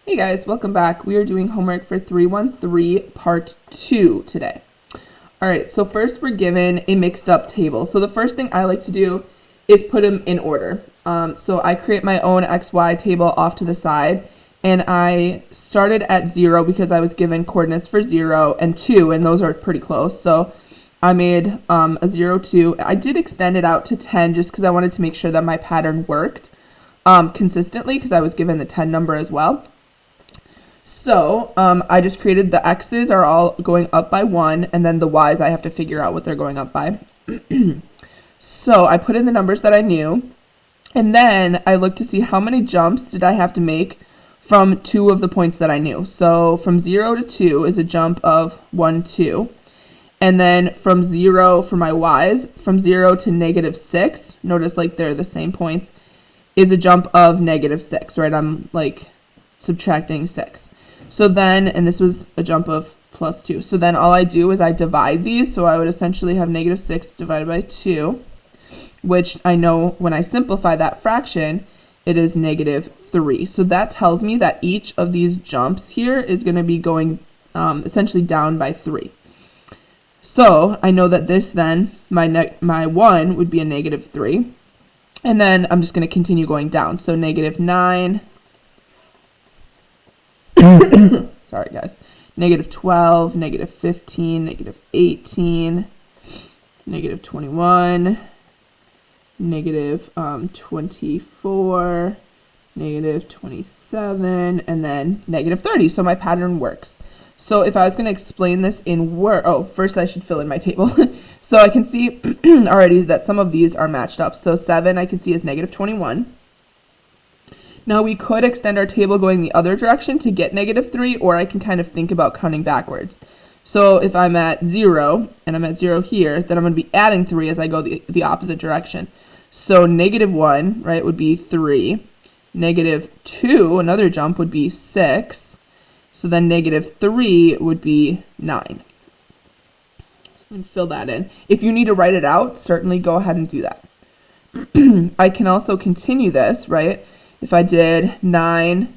Hey guys, welcome back. We are doing homework for 313 part 2 today. Alright, so first we're given a mixed up table. So the first thing I like to do is put them in order. So I create my own XY table off to the side, and I started at 0 because I was given coordinates for 0 and 2, and those are pretty close. So I made a 0, 2. I did extend it out to 10 just because I wanted to make sure that my pattern worked consistently because I was given the 10 number as well. So I just created the x's are all going up by 1, and then the y's I have to figure out what they're going up by. So I put in the numbers that I knew, and then I looked to see how many jumps did I have to make from 2 of the points that I knew. So from 0 to 2 is a jump of 1, 2. And then from 0 for my y's, from 0 to -6, notice like they're the same points, is a jump of -6, right? I'm like subtracting 6. So then, and this was a jump of +2. So then all I do is I divide these. So I would essentially have -6 divided by 2, which I know when I simplify that fraction, it is -3. So that tells me that each of these jumps here is going to be going essentially down by 3. So I know that this then, my 1 would be a -3. And then I'm just going to continue going down. So -9. Sorry guys, -12, -15, -18, -21, -24, -27, and then -30. So my pattern works. So if I was going to explain this in first I should fill in my table. So I can see already that some of these are matched up. So 7 I can see is -21. Now we could extend our table going the other direction to get -3, or I can kind of think about counting backwards. So if I'm at 0, and I'm at 0 here, then I'm going to be adding 3 as I go the opposite direction. So -1, right, would be 3. -2, another jump, would be 6. So then -3 would be 9. So I'm going to fill that in. If you need to write it out, certainly go ahead and do that. I can also continue this, right? If I did 9,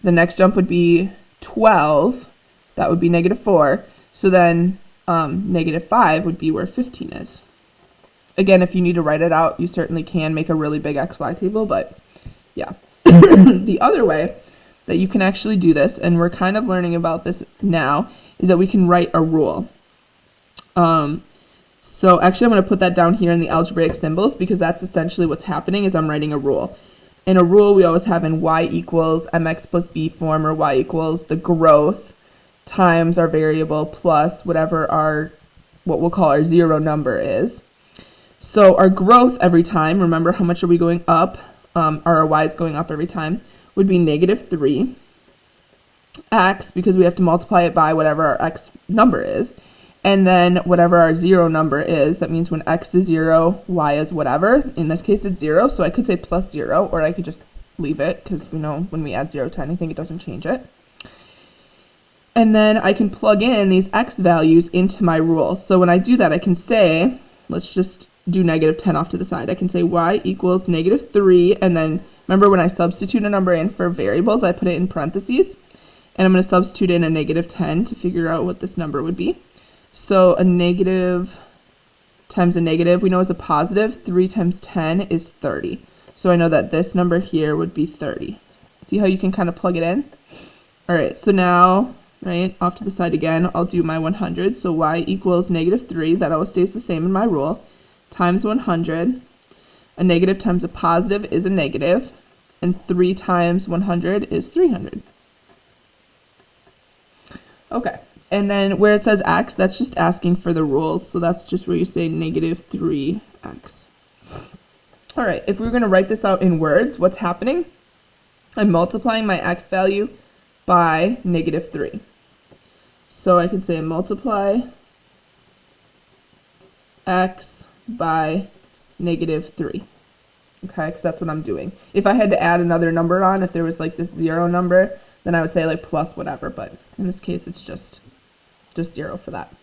the next jump would be 12. That would be -4. So then -5 would be where 15 is. Again, if you need to write it out, you certainly can make a really big XY table, but yeah. The other way that you can actually do this, and we're kind of learning about this now, is that we can write a rule. So actually I'm going to put that down here in the algebraic symbols, because that's essentially what's happening is I'm writing a rule. In a rule, we always have in y equals mx plus b form, or y equals the growth times our variable plus whatever what we'll call our 0 number is. So our growth every time, remember how much are we going up, our y is going up every time, would be -3. X, because we have to multiply it by whatever our x number is. And then whatever our 0 number is, that means when x is 0, y is whatever. In this case, it's 0, so I could say plus 0, or I could just leave it, because we know when we add 0 to anything, it doesn't change it. And then I can plug in these x values into my rule. So when I do that, I can say, let's just do -10 off to the side. I can say y equals -3, and then remember when I substitute a number in for variables, I put it in parentheses, and I'm going to substitute in a -10 to figure out what this number would be. So a negative times a negative, we know is a positive. 3 times 10 is 30. So I know that this number here would be 30. See how you can kind of plug it in? All right, so now, right, off to the side again, I'll do my 100. So y equals -3, that always stays the same in my rule, times 100. A negative times a positive is a negative, and 3 times 100 is 300. Okay. And then where it says x, that's just asking for the rules. So that's just where you say -3x. All right, if we were going to write this out in words, what's happening? I'm multiplying my x value by -3. So I can say multiply x by -3. Okay, because that's what I'm doing. If I had to add another number on, if there was like this 0 number, then I would say like plus whatever. But in this case, it's just 0 for that.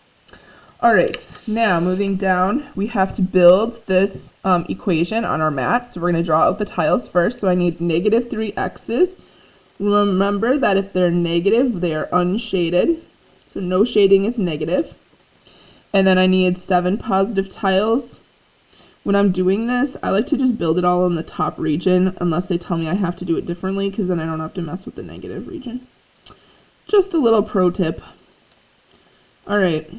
All right, now moving down, we have to build this equation on our mat. So we're going to draw out the tiles first. So I need -3x's Remember that if they're negative, they are unshaded. So no shading is negative. And then I need 7 positive tiles. When I'm doing this, I like to just build it all in the top region unless they tell me I have to do it differently, because then I don't have to mess with the negative region. Just a little pro tip. All right,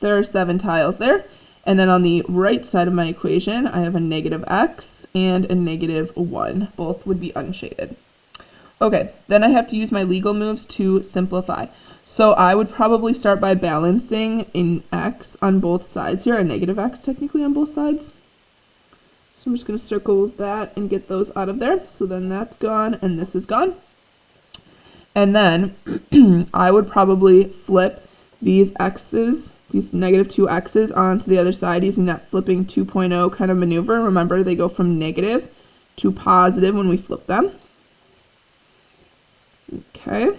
there are 7 tiles there. And then on the right side of my equation, I have a negative x and a negative 1. Both would be unshaded. Okay, then I have to use my legal moves to simplify. So I would probably start by balancing an x on both sides here, a negative x technically on both sides. So I'm just going to circle that and get those out of there. So then that's gone and this is gone. And then I would probably flip these x's, these negative 2x's onto the other side using that flipping 2.0 kind of maneuver. Remember, they go from negative to positive when we flip them. Okay,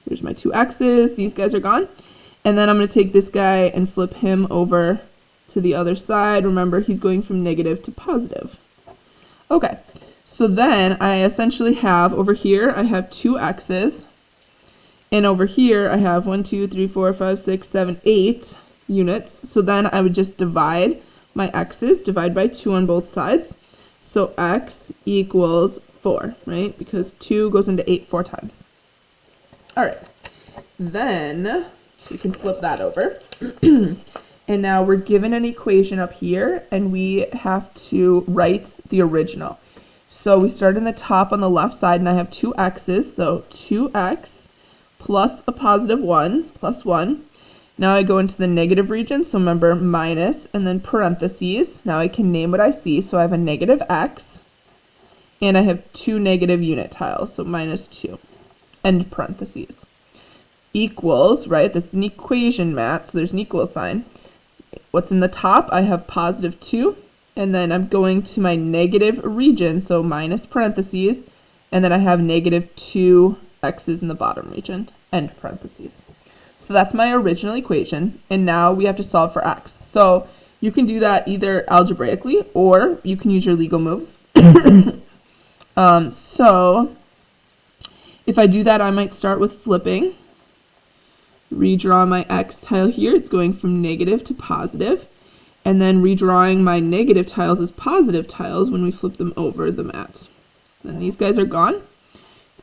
there's my 2x's. These guys are gone. And then I'm going to take this guy and flip him over to the other side. Remember, he's going from negative to positive. Okay, so then I essentially have over here, I have 2x's. And over here, I have 1, 2, 3, 4, 5, 6, 7, 8 units. So then I would just divide my x's, divide by 2 on both sides. So x equals 4, right? Because 2 goes into 8 4 times. All right, then we can flip that over. And now we're given an equation up here, and we have to write the original. So we start in the top on the left side, and I have 2 x's, so 2x plus a positive 1, plus 1. Now I go into the negative region, so remember minus, and then parentheses. Now I can name what I see, so I have a negative x, and I have 2 negative unit tiles, so minus 2, end parentheses. Equals, right, this is an equation, Matt, so there's an equal sign. What's in the top? I have positive 2, and then I'm going to my negative region, so minus parentheses, and then I have negative 2 x's in the bottom region, end parentheses. So that's my original equation, and now we have to solve for x. So you can do that either algebraically, or you can use your legal moves. So if I do that, I might start with flipping. Redraw my x tile here, it's going from negative to positive, and then redrawing my negative tiles as positive tiles when we flip them over the mat. Then these guys are gone,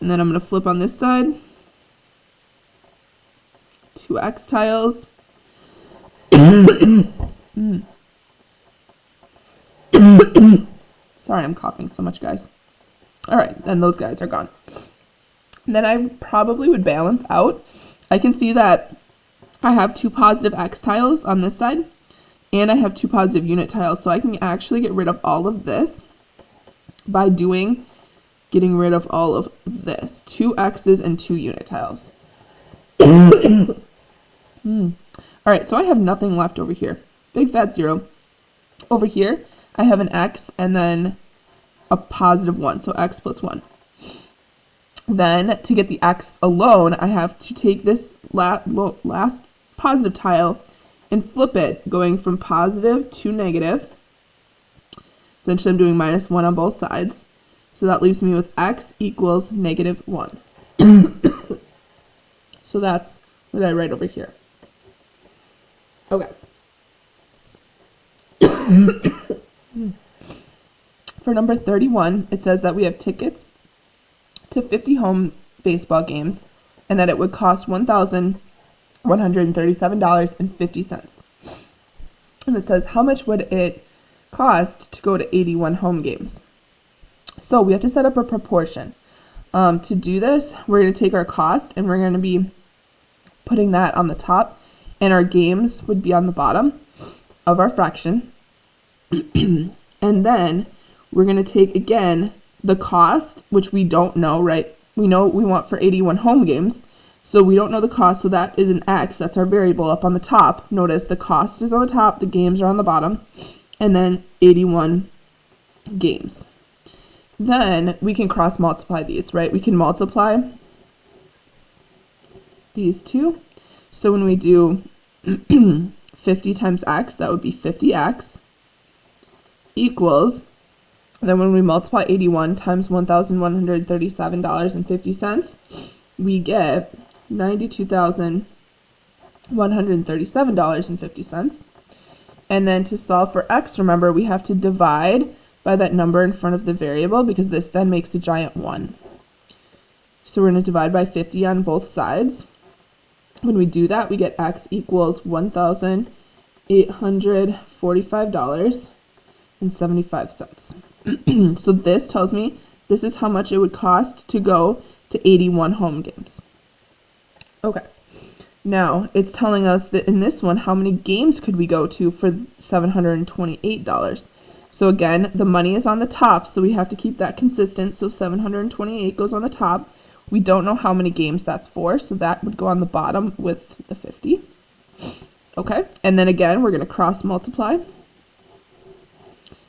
and then I'm going to flip on this side, 2 x tiles. Sorry, I'm coughing so much, guys. All right, then those guys are gone. Then I probably would balance out. I can see that I have 2 positive x tiles on this side, and I have 2 positive unit tiles, so I can actually get rid of all of this by getting rid of all of this, 2 x's and 2 unit tiles. All right, so I have nothing left over here. Big fat 0. Over here, I have an x and then a positive 1, so x plus 1. Then, to get the x alone, I have to take this last positive tile and flip it, going from positive to negative. Essentially, I'm doing minus 1 on both sides. So that leaves me with x equals negative 1. So that's what I write over here. Okay. For number 31, it says that we have tickets to 50 home baseball games, and that it would cost $1,137.50. And it says, how much would it cost to go to 81 home games? So we have to set up a proportion. To do this, we're going to take our cost, and we're going to be putting that on the top, and our games would be on the bottom of our fraction. And then we're going to take, again, the cost, which we don't know, right? We know we want for 81 home games, so we don't know the cost, so that is an x. That's our variable up on the top. Notice the cost is on the top, the games are on the bottom, and then 81 games. Then we can cross multiply these, right? We can multiply these two. So when we do 50 times x, that would be 50x equals Then when we multiply 81 times $1,137.50, we get $92,137.50. And then to solve for x, remember, we have to divide by that number in front of the variable, because this then makes a giant 1. So we're going to divide by 50 on both sides. When we do that, we get x equals $1,845.75. So this tells me this is how much it would cost to go to 81 home games. Okay. Now, it's telling us that in this one, how many games could we go to for $728? So again, the money is on the top, so we have to keep that consistent. So 728 goes on the top. We don't know how many games that's for, so that would go on the bottom with the 50. Okay, and then again, we're going to cross multiply.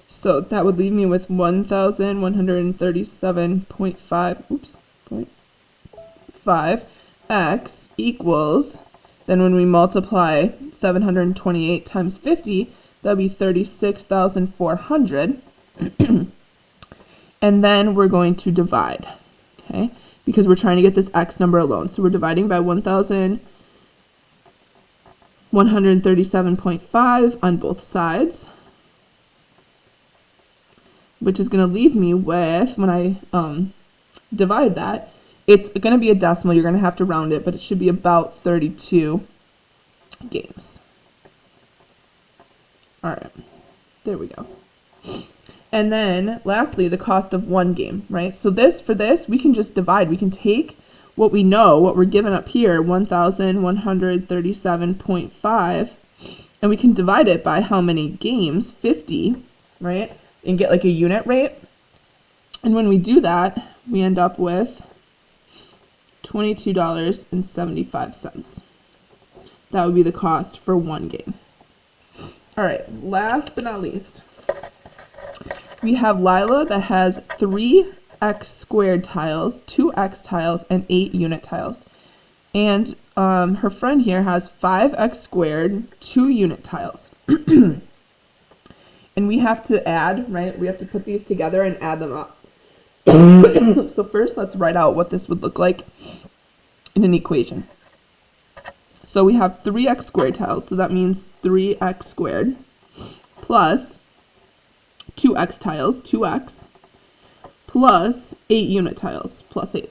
So that would leave me with 1,137.5 x equals, then when we multiply 728 times 50, that would be 36,400. And then we're going to divide, okay, because we're trying to get this x number alone. So we're dividing by 1,137.5 on both sides, which is going to leave me with, when I divide that, it's going to be a decimal. You're going to have to round it, but it should be about 32 games. All right, there we go. And then lastly, the cost of one game, right? So for this, we can just divide. We can take what we know, what we're given up here, 1,137.5, and we can divide it by how many games, 50, right? And get like a unit rate. And when we do that, we end up with $22.75. That would be the cost for one game. All right, last but not least, we have Lila that has 3 x squared tiles, 2 x tiles, and 8 unit tiles. And her friend here has 5 x squared, 2 unit tiles. And we have to add, right? We have to put these together and add them up. So first, let's write out what this would look like in an equation. So we have 3 x squared tiles, so that means 3x squared, plus 2x tiles, 2x, plus 8 unit tiles, plus 8.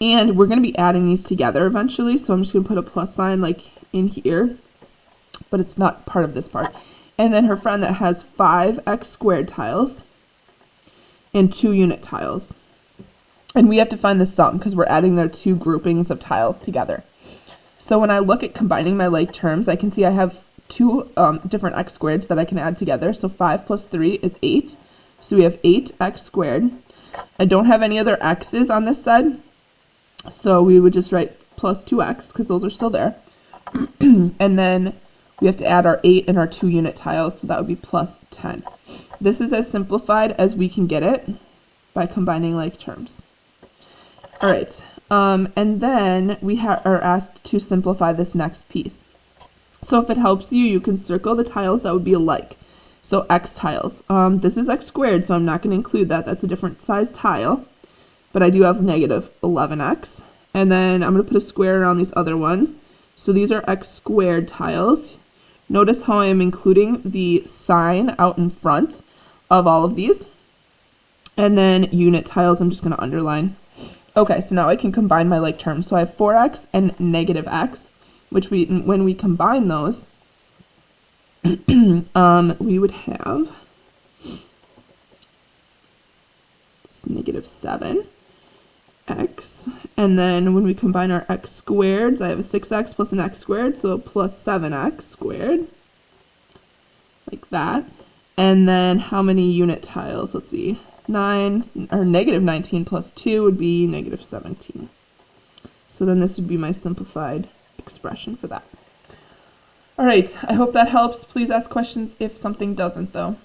And we're going to be adding these together eventually, so I'm just going to put a plus sign like in here, but it's not part of this part. And then her friend that has 5x squared tiles and 2 unit tiles. And we have to find the sum because we're adding their 2 groupings of tiles together. So when I look at combining my like terms, I can see I have 2 different x squareds that I can add together. So 5 plus 3 is 8. So we have 8x squared. I don't have any other x's on this side, so we would just write plus 2x because those are still there. And then we have to add our 8 and our 2 unit tiles, so that would be plus 10. This is as simplified as we can get it by combining like terms. All right, and then we are asked to simplify this next piece. So if it helps you, you can circle the tiles that would be alike. So x tiles. This is x squared, so I'm not going to include that. That's a different size tile. But I do have negative 11x. And then I'm going to put a square around these other ones. So these are x squared tiles. Notice how I am including the sign out in front of all of these. And then unit tiles, I'm just going to underline. Okay, so now I can combine my like terms. So I have 4x and negative x, which when we combine those, we would have negative 7x. And then when we combine our x squareds, I have a 6x plus an x squared, so plus 7x squared, like that. And then how many unit tiles? Let's see, 9, or negative 19 plus 2 would be negative 17. So then this would be my simplified expression for that. All right, I hope that helps. Please ask questions if something doesn't, though.